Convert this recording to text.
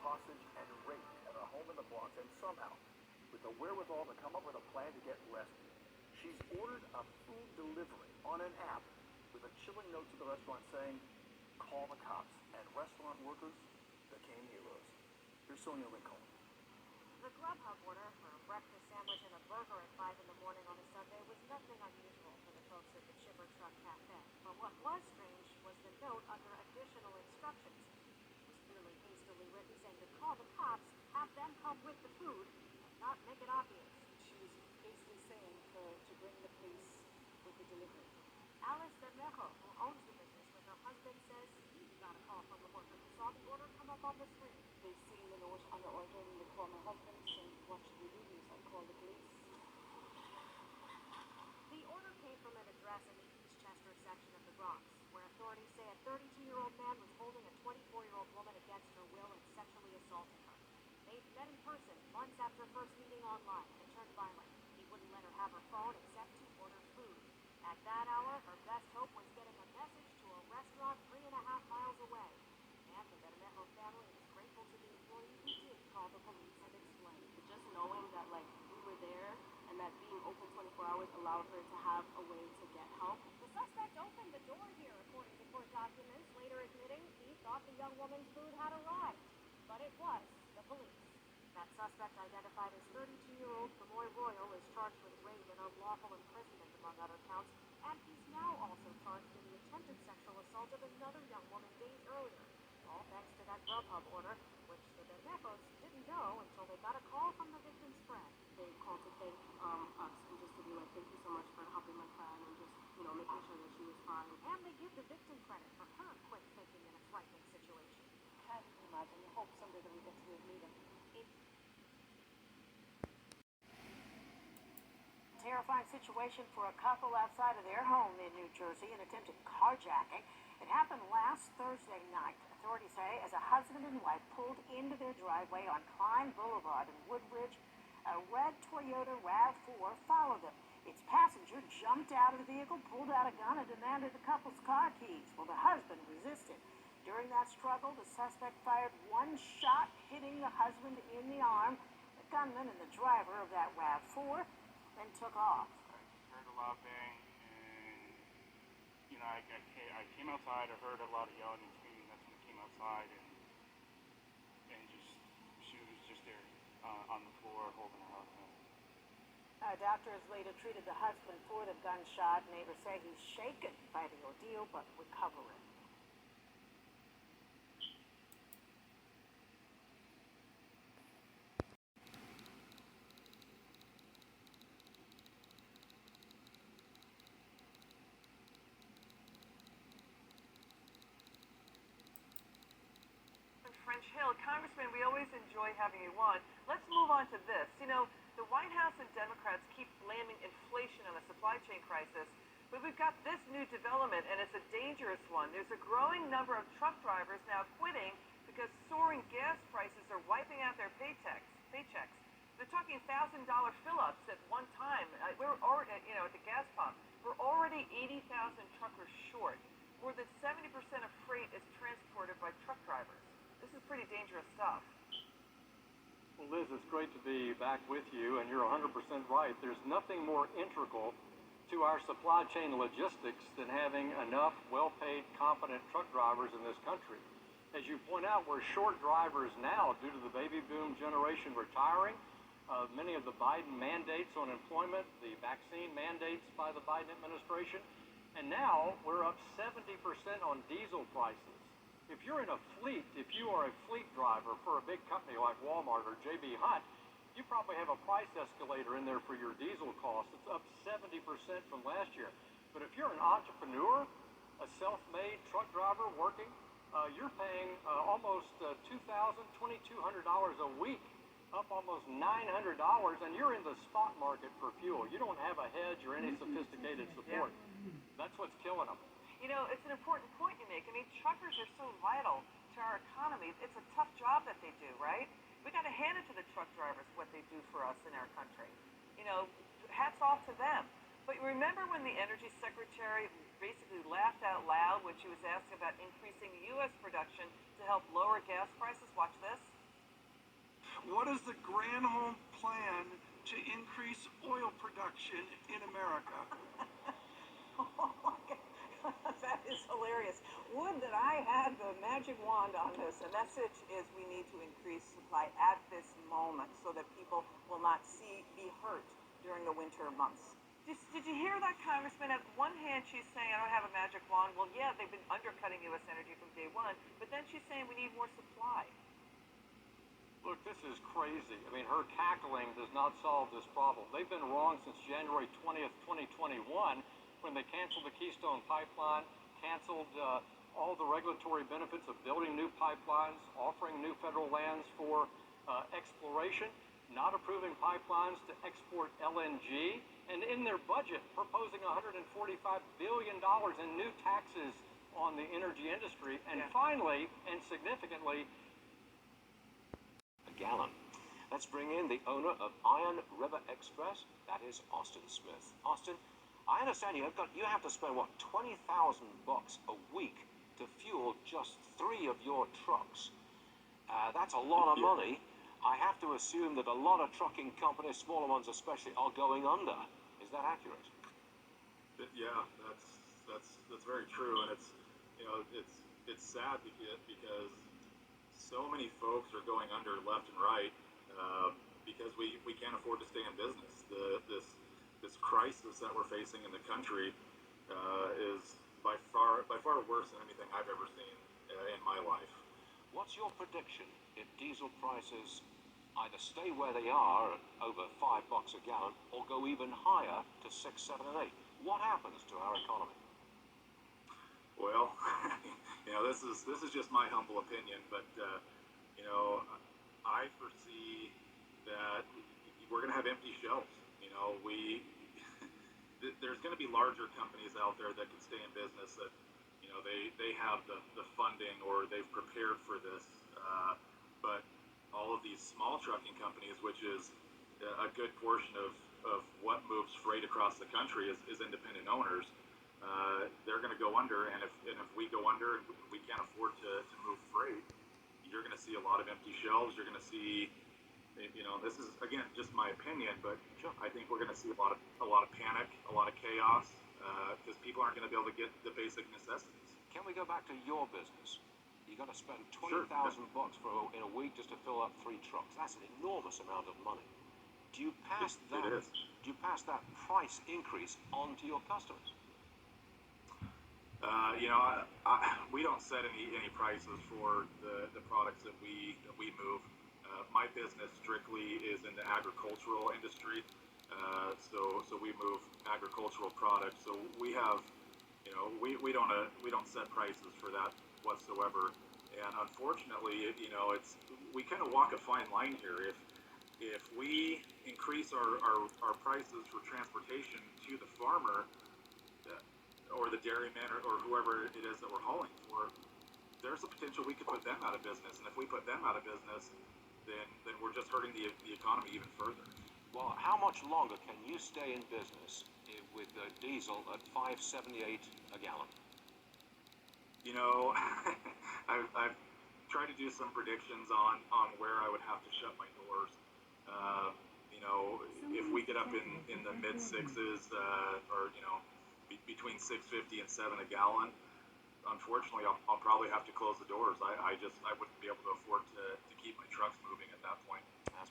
hostage and raped at her home in the Bronx, and somehow, with the wherewithal to come up with a plan to get rescued, she's ordered a food delivery on an app with a chilling note to the restaurant saying, "Call the cops," and restaurant workers became heroes. Here's Sonia Lincoln. The Grubhub order for a breakfast sandwich and a burger at 5 in the morning on a Sunday was nothing unusual for the folks at the Chipper Truck Cafe. But what was strange was the note under additional instructions. It was clearly hastily written saying to call the cops, have them come with the food, and not make it obvious. She was basically saying to bring the police with the delivery. Alice Bermejo, who owns the business with her husband, says he got a call from the worker who saw the order come up on the screen. They seen the note on the order and they called my husband saying, "What should we do?" He was like, "Call the police." The order came from an address in the Eastchester section of the Bronx, where authorities say a 32-year-old man was holding a 24-year-old woman against her will and sexually assaulting her. They'd met in person months after first meeting online and turned violent. He wouldn't let her have her phone except to order food. At that hour, her best hope was getting a message to a restaurant 3.5 miles away. And the Bermejo family is grateful to the employee who did call the police and explain. Just knowing that we were there and that being open 24 hours allowed her to have a way to get help. The suspect opened the door here, according to court documents, later admitting he thought the young woman's food had arrived. But it was the police. That suspect, identified as 32-year-old Gamoy Royal, is charged with rape and unlawful imprisonment, among other counts, and he's now also charged in the attempted sexual assault of another young woman days earlier. All thanks to that Grubhub order, which the Bermejos didn't know until they got a call from the victim's friend. They called to thank us and just to be like, "Thank you so much for helping my friend," and just, making sure that she was fine. And they give the victim credit for her quick thinking in a frightening situation. Can't even imagine. I hope someday that we get to meet him. Terrifying situation for a couple outside of their home in New Jersey, an attempted carjacking. It happened last Thursday night. Authorities say as a husband and wife pulled into their driveway on Klein Boulevard in Woodbridge, a red Toyota RAV4 followed them. Its passenger jumped out of the vehicle, pulled out a gun, and demanded the couple's car keys. Well, the husband resisted. During that struggle, the suspect fired one shot, hitting the husband in the arm. The gunman and the driver of that RAV4 then took off. I heard a loud bang, and I came outside. I heard a lot of yelling and screaming. That's when I came outside, and she was just there on the floor holding her husband. Doctors later treated the husband for the gunshot. Neighbors say he's shaken by the ordeal, but recovering. French Hill. Congressman, we always enjoy having you on. Let's move on to this. The White House and Democrats keep blaming inflation on the supply chain crisis, but we've got this new development, and it's a dangerous one. There's a growing number of truck drivers now quitting because soaring gas prices are wiping out their paychecks. They're talking $1,000 fill-ups at one time. We're already, at the gas pump, we're already 80,000 truckers short. More than 70% of freight is transported by truck drivers. This is pretty dangerous stuff. Well, Liz, it's great to be back with you, and you're 100% right. There's nothing more integral to our supply chain logistics than having enough well-paid, competent truck drivers in this country. As you point out, we're short drivers now due to the baby boom generation retiring, many of the Biden mandates on employment, the vaccine mandates by the Biden administration, and now we're up 70% on diesel prices. If you're in a fleet, if you are a fleet driver for a big company like Walmart or J.B. Hunt, you probably have a price escalator in there for your diesel costs. It's up 70% from last year. But if you're an entrepreneur, a self-made truck driver working, you're paying almost $2,000, $2,200 a week, up almost $900, and you're in the spot market for fuel. You don't have a hedge or any sophisticated support. That's what's killing them. It's an important point you make. I mean, truckers are so vital to our economy. It's a tough job that they do, right? We got to hand it to the truck drivers what they do for us in our country. Hats off to them. But you remember when the Energy Secretary basically laughed out loud when she was asked about increasing U.S. production to help lower gas prices? Watch this. What is the Granholm plan to increase oil production in America? That is hilarious. Would that I had the magic wand on this. The message is we need to increase supply at this moment so that people will not be hurt during the winter months. Did you hear that, Congressman? On one hand, she's saying, I don't have a magic wand. Well, yeah, they've been undercutting U.S. energy from day one, but then she's saying we need more supply. Look, this is crazy. I mean, her cackling does not solve this problem. They've been wrong since January 20th, 2021, when they canceled the Keystone Pipeline, canceled all the regulatory benefits of building new pipelines, offering new federal lands for exploration, not approving pipelines to export LNG, and in their budget proposing $145 billion in new taxes on the energy industry, and finally, and significantly, gallon. Let's bring in the owner of Iron River Express, that is Austin Smith. Austin, I understand you have to spend, what, $20,000 a week to fuel just 3 of your trucks. That's a lot of money. I have to assume that a lot of trucking companies, smaller ones especially, are going under. Is that accurate? Yeah, that's very true, and it's sad because so many folks are going under left and right because we can't afford to stay in business. This crisis that we're facing in the country is by far worse than anything I've ever seen in my life. What's your prediction if diesel prices either stay where they are at over $5 a gallon or go even higher to 6, 7, and 8? What happens to our economy? Well, this is just my humble opinion, but I foresee that we're going to have empty shelves. There's going to be larger companies out there that can stay in business that they have the funding or they've prepared for this, but all of these small trucking companies, which is a good portion of what moves freight across the country, is independent owners. They're going to go under, and if we go under and we can't afford to move freight, you're going to see a lot of empty shelves. You're going to see, this is again just my opinion, but I think we're going to see a lot of panic, a lot of chaos, because people aren't going to be able to get the basic necessities. Can we go back to your business? You got to spend $20,000 in a week just to fill up 3 trucks. That's an enormous amount of money. Do you pass that? It is. Do you pass that price increase on to your customers? We don't set any prices for the products that we move. My business strictly is in the agricultural industry, so we move agricultural products. So we have, we don't set prices for that whatsoever. And unfortunately, we kind of walk a fine line here. If we increase our prices for transportation to the farmer, or the dairyman, or whoever it is that we're hauling for, there's a potential we could put them out of business. And if we put them out of business, then we're just hurting the economy even further. Well, how much longer can you stay in business with diesel at $5.78 a gallon? I've tried to do some predictions on where I would have to shut my doors. If we get up in the mid sixes, or between 6.50 and 7 a gallon, unfortunately, I'll probably have to close the doors. I wouldn't be able to afford to keep my trucks moving at that point. That's